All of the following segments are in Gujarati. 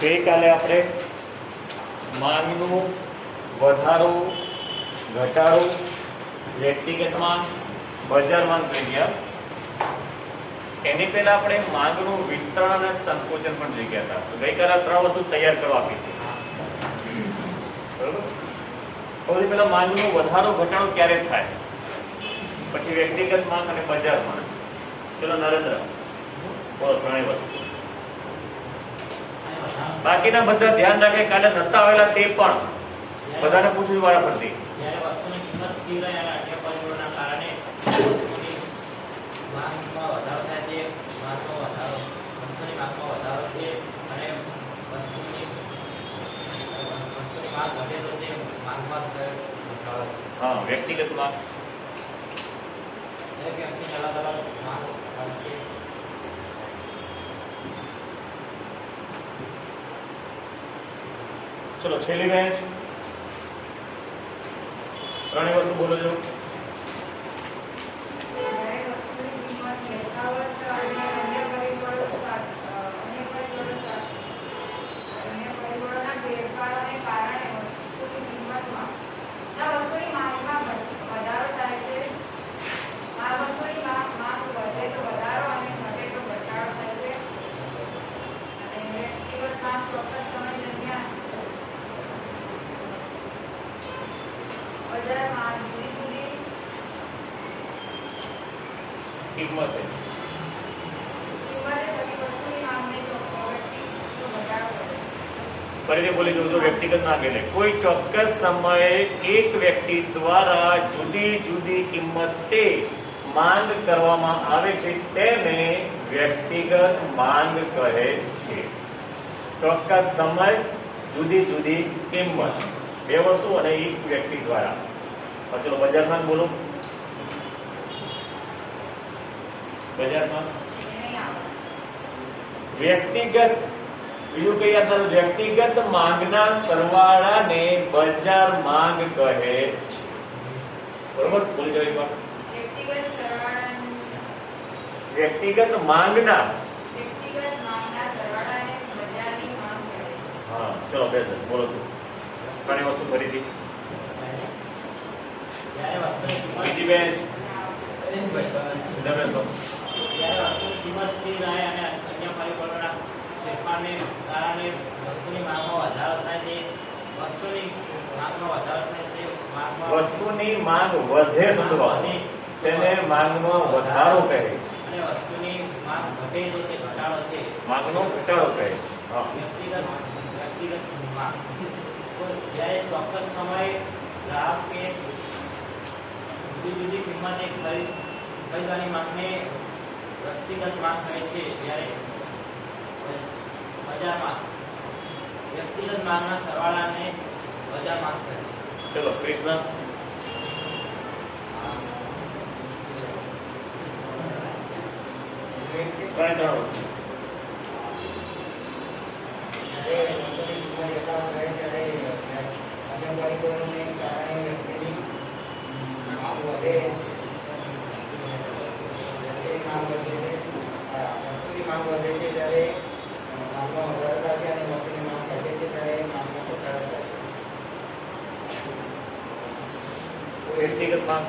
ગઈકાલે આપણે માંગનું વધારો ઘટાડો વ્યક્તિગત માંગ બજાર માંગ જોઈ ગયા. એની પહેલા આપણે માંગનું વિસ્તરણ અને સંકોચન પણ જોઈ ગયા હતા. તો ગઈકાલે 3 વસ્તુ તૈયાર કરવા આપી હતી. બરોબર. સૌથી પહેલા માંગનો વધારો ઘટાડો ક્યારે થાય, પછી વ્યક્તિગત માંગ અને બજાર માંગ. ચલો નરેન્દ્ર બોલો 3 વસ્તુ. બાકીના બધા ધ્યાન રાખે, કાલે નતા આવેલા તે પણ બધાને પૂછવું વાળા પડતી. જ્યારે વસ્તુની કિંમત સ્થિર રહે અને અન્ય પરિબળોના કારણે વસ્તુની માંગમાં વધારો થાય છે, વસ્તુની માંગમાં વધારો છે અને વસ્તુની માંગ ઘટે તો તે માંગમાં ઘટાડો છે. હા, વ્યક્તિગત માંગ દરેક વ્યક્તિની અલગ અલગ માંગ હોય છે. ચલો છેલ્લી બેન્ચ 3 વસ્તુ બોલો છો. કિંમત ફરીથી બોલી દઉં તો વ્યક્તિગત માંગ એટલે કોઈ ચોક્કસ સમયે એક વ્યક્તિ દ્વારા જુદી જુદી કિંમતે માંગ કરવામાં આવે છે તેને વ્યક્તિગત માંગ કહે છે. ચોક્કસ સમય, જુદી જુદી કિંમત, બે વસ્તુ અને એક વ્યક્તિ દ્વારા. ચલો બજાર માંગ બોલો. બજારમાં વ્યક્તિગત, બીજું કઈ યાદ રાખો, વ્યક્તિગત માંગના સરવાળાને બજાર માંગ કહે છે. બરોબર, બોલી જાવ એકવાર. વ્યક્તિગત માંગના હા, ચલો બેસો બોલો. ઘણી વસ્તુ ફરીથી જ્યારે વસ્તુની કિંમત બીજી બેન્ચ સીધા બેસો. જ્યારે વસ્તુની કિંમત સ્થિર રહે અને અન્ય પરિબળોના ફેરફારને કારણે વસ્તુની માંગમાં વધારો થાય છે, વસ્તુની માંગમાં વધારો થાય છે, વસ્તુની માંગ વધે સંદર્ભ તેને માંગમાં વધારો કહે છે અને વસ્તુની માંગ ઘટે તો તે ઘટાડો છે. માંગનો ઘટાડો કહે છે. હા, વ્યક્તિગત માંગ તો જ્યારે ચોક્કસ સમયે ગ્રાહકે જુદી જુદી કિંમતે ખરીદવાની માંગને વ્યક્તિગત માંગ કહે છે. જ્યારે બજારમાં વ્યક્તિગત માંગના સરવાળાને બજાર માંગ કહે છે. ચલો કૃષ્ણ. વ્યક્તિગત માંગ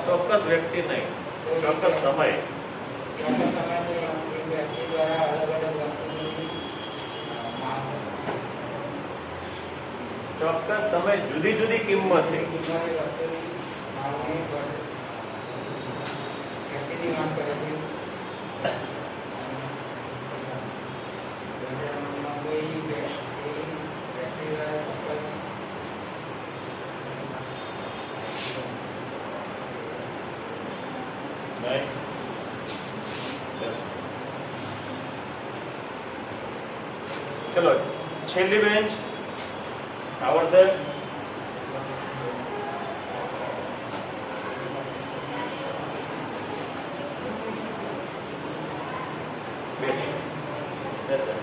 ચોક્કસ વ્યક્તિ નહીં, ચોક્કસ સમય. ચોક્કસ સમય જુદી જુદી કિંમતે ચલો છેલ્લી બેન્ચ આવડશે. બેસી બેસે.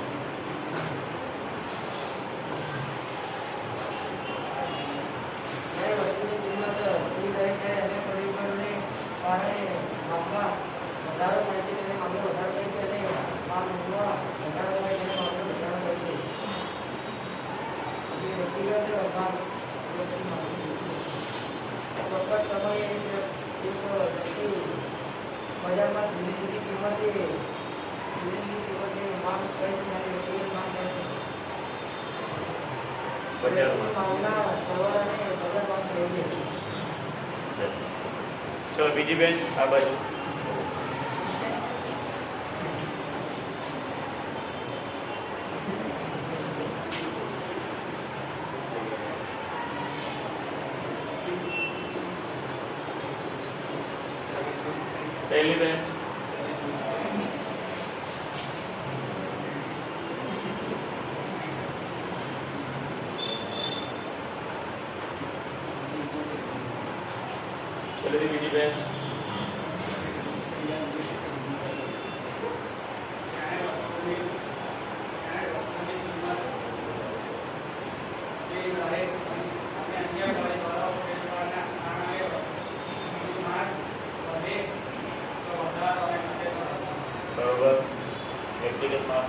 વસ્તુની કિંમત સ્થિર રહે છે અને પરિબળોને કારણે માંગમાં વધારો થાય છે, તેને માંગમાં વધારો થાય છે અને માંગમાં માંગ વ્યક્તિમાં ઓછી છે. ચોક્કસ સમયે એક વ્યક્તિ બજારમાં જુદી જુદી કિંમતે માંગ કરે છે અને વ્યક્તિગત માંગ કરે છે. બજારમાં માંગના સવાલ અને બજાર માંગ કહે છે. ચલો બીજી બેન આ બાજુ. પહેલી બેન છેલ્લેથી બીજી બેન બરોબર. વ્યક્તિગતમાં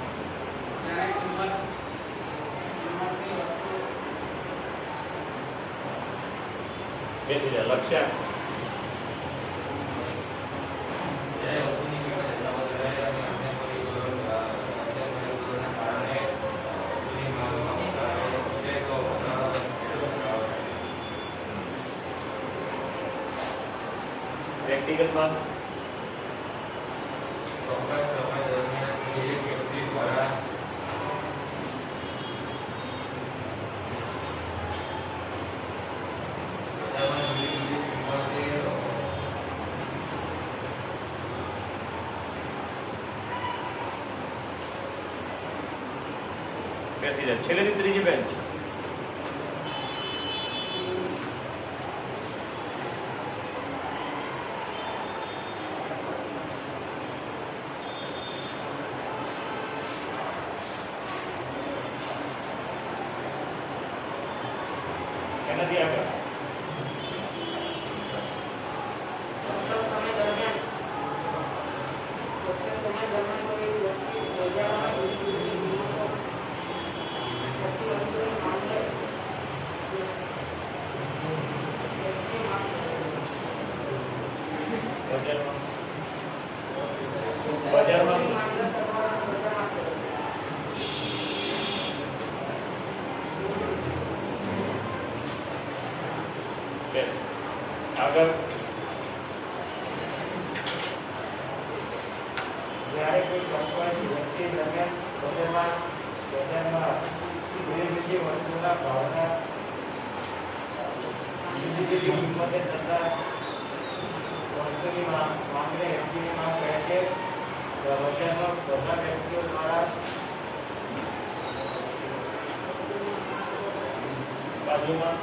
બેસી જાય લક્ષ્યા વ્યક્તિગતમાં બેસી જાય. છેલ્લેથી ત્રીજી બેન એનાથી આગળ ચોક્કસ સમય દરમિયાન કોઈ વ્યક્તિ બજારમાં જુદી જુદી કિંમતો બધી વસ્તુની માંગ કરે. વ્યક્તિ માંગ કરે. બજારમાં માંગના સરવાળા બજારમાં કરે. બેસ આગળ જ્યારે કોઈ ચોક્કસ વ્યક્તિ દરમિયાન બજારમાં જુદી જુદી વસ્તુના ભાવના જુદી જુદી કિંમતે થતા વસ્તુની માંગને વ્યક્તિની માંગ કહે છે. બજારમાં બધા વ્યક્તિઓ દ્વારા બાજુમાં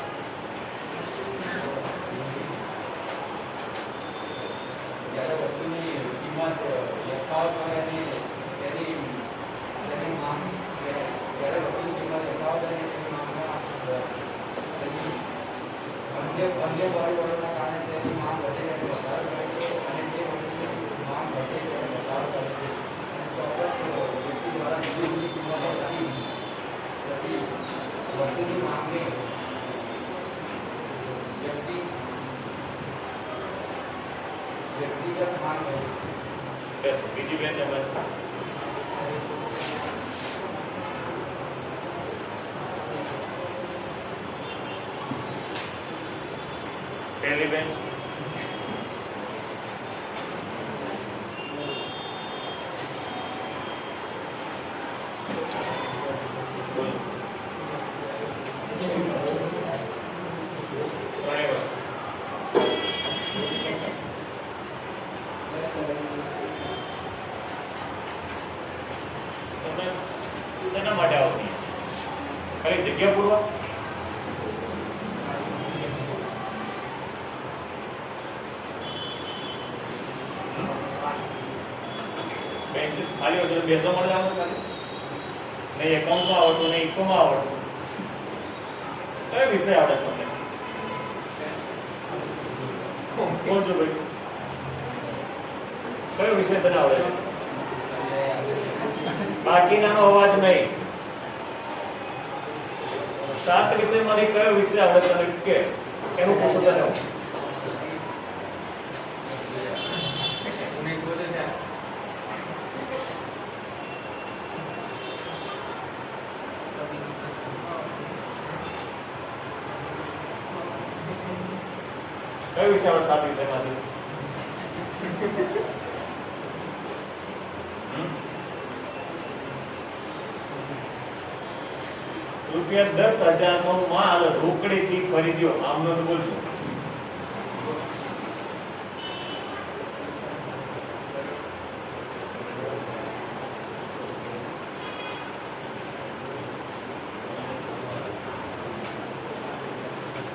જ્યારે વસ્તુની કિંમત યથાવત હોય અને તેની માંગ જ્યારે વસ્તુની કિંમત યથાવત હોય અને તેની માંગમાં અન્ય પરિબળોના કારણે તેની માંગ વધે છે અને વધારો કરે છે અને તે વસ્તુની માંગ વધે છે અને વધારો કરે છે અને ચોક્કસ વ્યક્તિ દ્વારા જુદી જુદી કિંમતો સારી વસ્તુની માંગને વ્યક્તિગત માંગ હોય છે. બેસ બીજી બેન એમાં પહેલી બેન ત્રણેય વસ્તુ. તમને શેના માટે આવતી ખાલી જગ્યા પૂરવા બેન્ચીસ ખાલી હોય તો બેસવા મળે આવડતું ખાલી નહીં એકાઉન્ટમાં આવડતું નહીં ઇકોમાં આવડતું કયો વિષય આવડે તમને બોલજો ભાઈ કયો વિષય તને આવડે છે બાકીનાનો અવાજ નહીં 7 વિષયમાંથી કયો વિષય આવડે તને કે એનું પૂછો તને હું. કયો વિષય આવડે 7 વિષયમાંથી? રૂપિયા 10,000 નો માલ રોકડેથી ખરીદ્યો. આમનો તો બોલજો.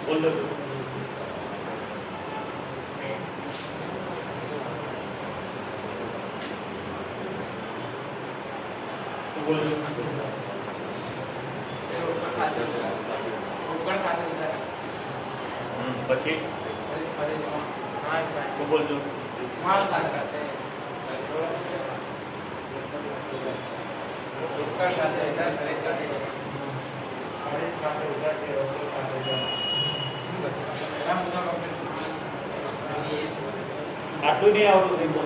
બોલજો. બોલજો. પછી તું બોલજો. આટલું નહીં આવડું સિમ્પલ.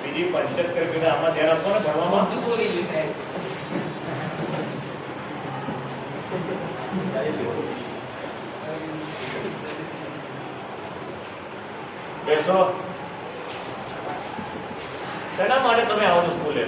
બીજી 75 રૂપિયા આમાં ધ્યાન આપો ને ભણવામાં. બેસો. શેના માટે તમે આવો છો સ્કૂલે?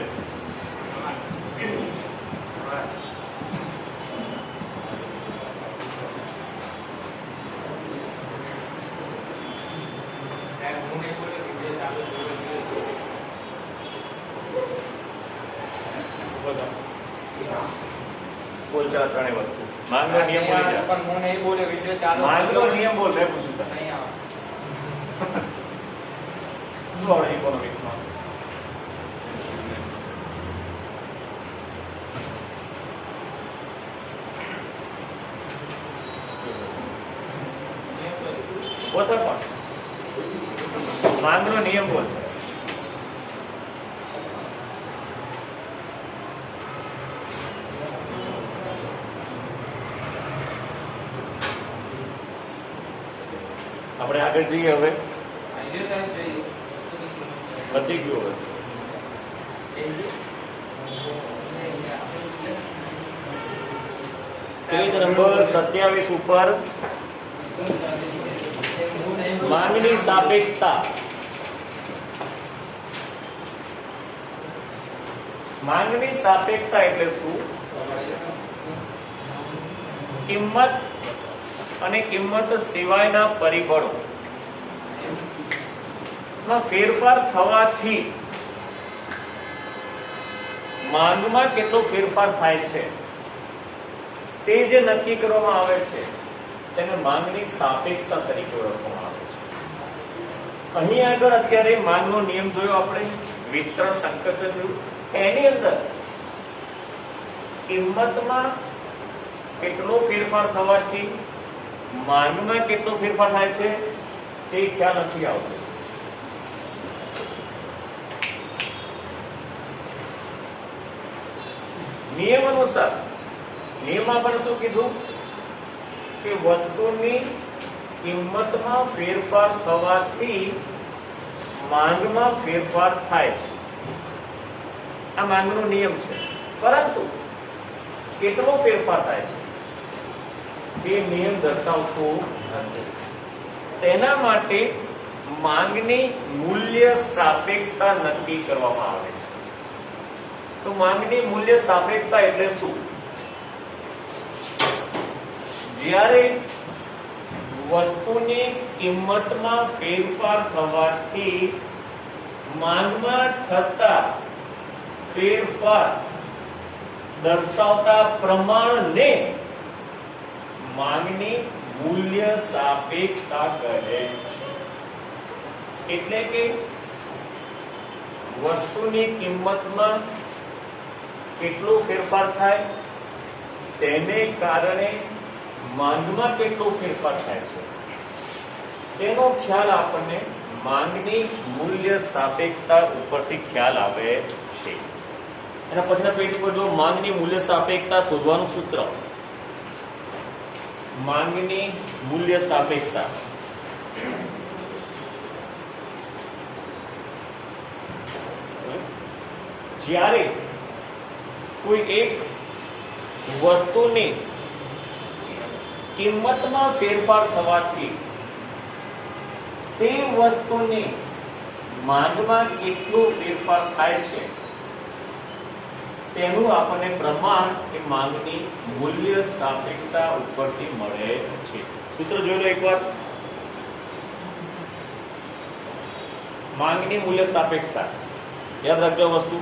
બોલ ચાલ ત્રણેય વસ્તુ. માંગનો નિયમ બોલી જા. પણ હું નહીં બોલ્યો વિડિયો ચાલુ. માંગનો નિયમ બોલ. મેં પૂછ્યું તને. નહીં આવે. શું આવડે ઇકોનોમિક્સમાં? પોતા પણ માંગનો નિયમ બોલ. આપણે આગળ જઈએ હવે. વધી ગયું હવે. પેજ નંબર 27 ઉપર માંગની સાપેક્ષતા. માંગની સાપેક્ષતા એટલે શું? કિંમત અને કિંમત સિવાયના પરિબળો માં ફેરફાર થવાથી માંગમાં કેટલો ફેરફાર થાય છે તે જે નક્કી કરવામાં આવે છે તેને માંગની સાપેક્ષતા તરીકે ઓળખવામાં આવે છે. અહીં આગળ અત્યારે માંગનો નિયમ જોયો આપણે, વિસ્તરણ સંકોચન જોયું. એની અંદર કિંમતમાં કેટલો ફેરફાર થવાથી માંગમાં કેટલો ફેરફાર થાય છે તે ખ્યાલ નથી આવતો. નિયમ અનુસાર નિયમમાં પણ શું કીધું કે વસ્તુની કિંમતમાં ફેરફાર થવાથી માંગમાં ફેરફાર થાય છે. આ માંગનો નિયમ છે. પરંતુ કેટલો ફેરફાર થાય છે તે નિયમ દર્શાવતો નથી. તેના માટે માંગની મૂલ્ય સાપેક્ષતા નક્કી કરવામાં આવે છે. તો માંગની મૂલ્ય સાપેક્ષતા એટલે શું? જ્યારે વસ્તુની કિંમતમાં ફેરફાર થવાથી માંગમાં થતા ફેરફાર દર્શાવતા પ્રમાણને માંગની મૂલ્ય સાપેક્ષતા કહે છે. એટલે કે વસ્તુની કિંમતમાં કેટલો ફેરફાર થાય તેને કારણે માંગમાં કેટલો ફેરફાર થાય છે તેનો ખ્યાલ આપણને માંગની મૂલ્ય સાપેક્ષતા ઉપરથી ખ્યાલ આવે છે. એના પછીના પેજ પર જો માંગની મૂલ્ય સાપેક્ષતા શોધવાનું સૂત્ર, માંગની મૂલ્ય સાપેક્ષતા જ્યારે કોઈ એક વસ્તુની કિંમતમાં ફેરફાર થવાથી તે વસ્તુની માંગમાં કેટલો ફેરફાર થાય છે તેનું આપણને પ્રમાણ એ માંગની મૂલ્ય સાપેક્ષતા ઉપરથી મળે છે. સૂત્ર જોઈ લો એકવાર. માંગની મૂલ્ય સાપેક્ષતા યાદ રાખજો વસ્તુ.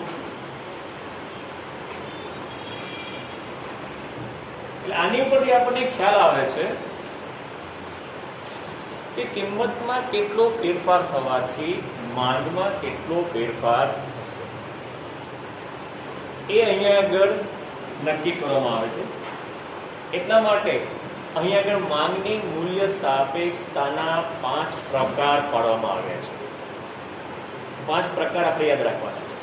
એટલે આની ઉપરથી આપણને ખ્યાલ આવે છે કે કિંમતમાં કેટલો ફેરફાર થવાથી માંગમાં કેટલો ફેરફાર થશે એ અહીંયા આગળ નક્કી કરવામાં આવે છે. એટલા માટે અહીંયા આગળ માંગની મૂલ્ય સાપેક્ષતાના 5 પ્રકાર પાડવામાં આવ્યા છે. 5 પ્રકાર આપણે યાદ રાખવાના છે.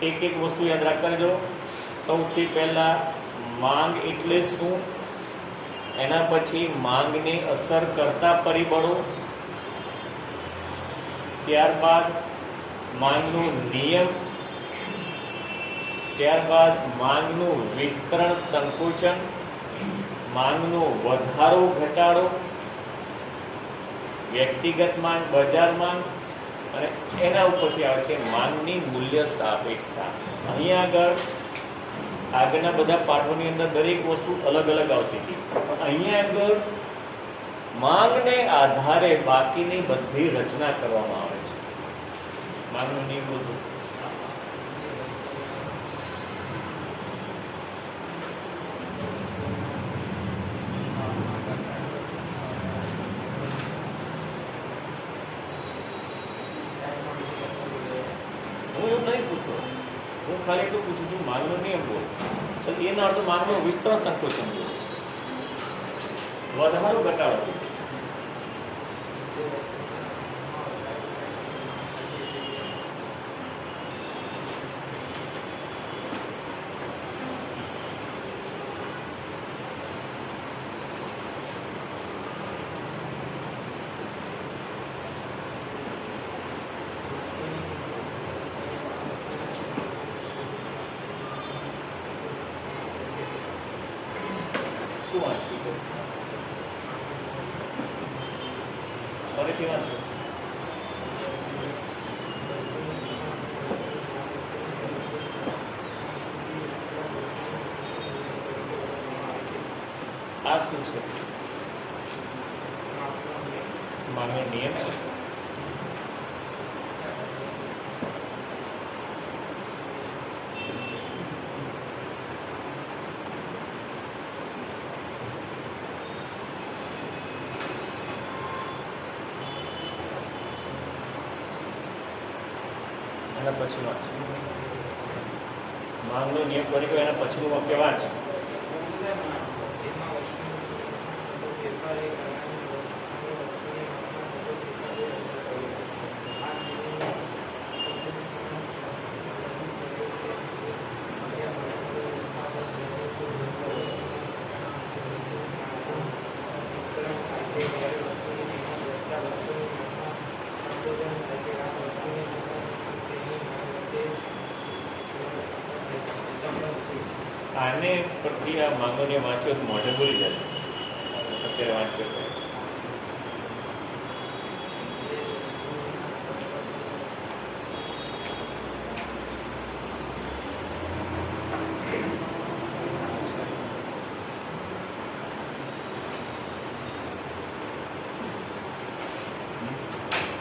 એક એક વસ્તુ યાદ રાખવાની. જો સૌથી પહેલા માંગ એટલે શું, એના પછી માંગને અસર કરતા પરિબળો, ત્યારબાદ માંગનો નિયમ, ત્યારબાદ માંગનું વિસ્તરણ સંકોચન, માંગનો વધારો ઘટાડો, વ્યક્તિગત માંગ, બજાર માંગ, અને એના ઉપરથી આવે છે માંગની મૂલ્ય સાપેક્ષતા. અહીંયા આગળના બધા પાઠોની અંદર દરેક વસ્તુ અલગ અલગ આવતી હતી. અહીંયા આગળ માંગને આધારે બાકીની બધી રચના કરવામાં આવે છે. માંગનો નિયમ બધું હું એવું નહીં પૂછતો, હું ખાલી એટલું પૂછું છું માંગનો નિયમ બોલ. ચાલ એના અર્થ માંગનો વિસ્તરણ સંકોચન બોલ, વધારો ઘટાડો. શું વાંચ્યું? ફરીથી વાંચો. આ શું છે? માંગનો નિયમ છે. એના પછી વાંચ. માંગનો નિયમ કરી ગયો, એના પછીનું વાક્ય વાંચ. આને પરથી આ માંગોને વાંચ્યો તો મોઢે બોલી જશે. અત્યારે વાંચ્યો તો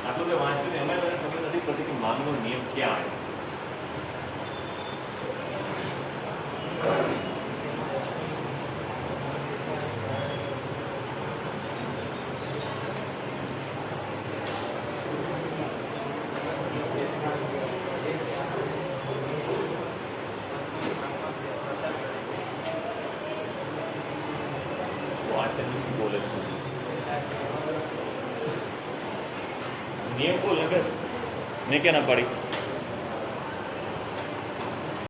આટલું કે વાંચ્યું ને એમાં મને ખબર નથી પડતી કે માંગનો નિયમ ક્યાં આવ્યો. આચાર્ય શું બોલે છે નિયમ બોલ લગેશ મેં ક્યાં ના પાડી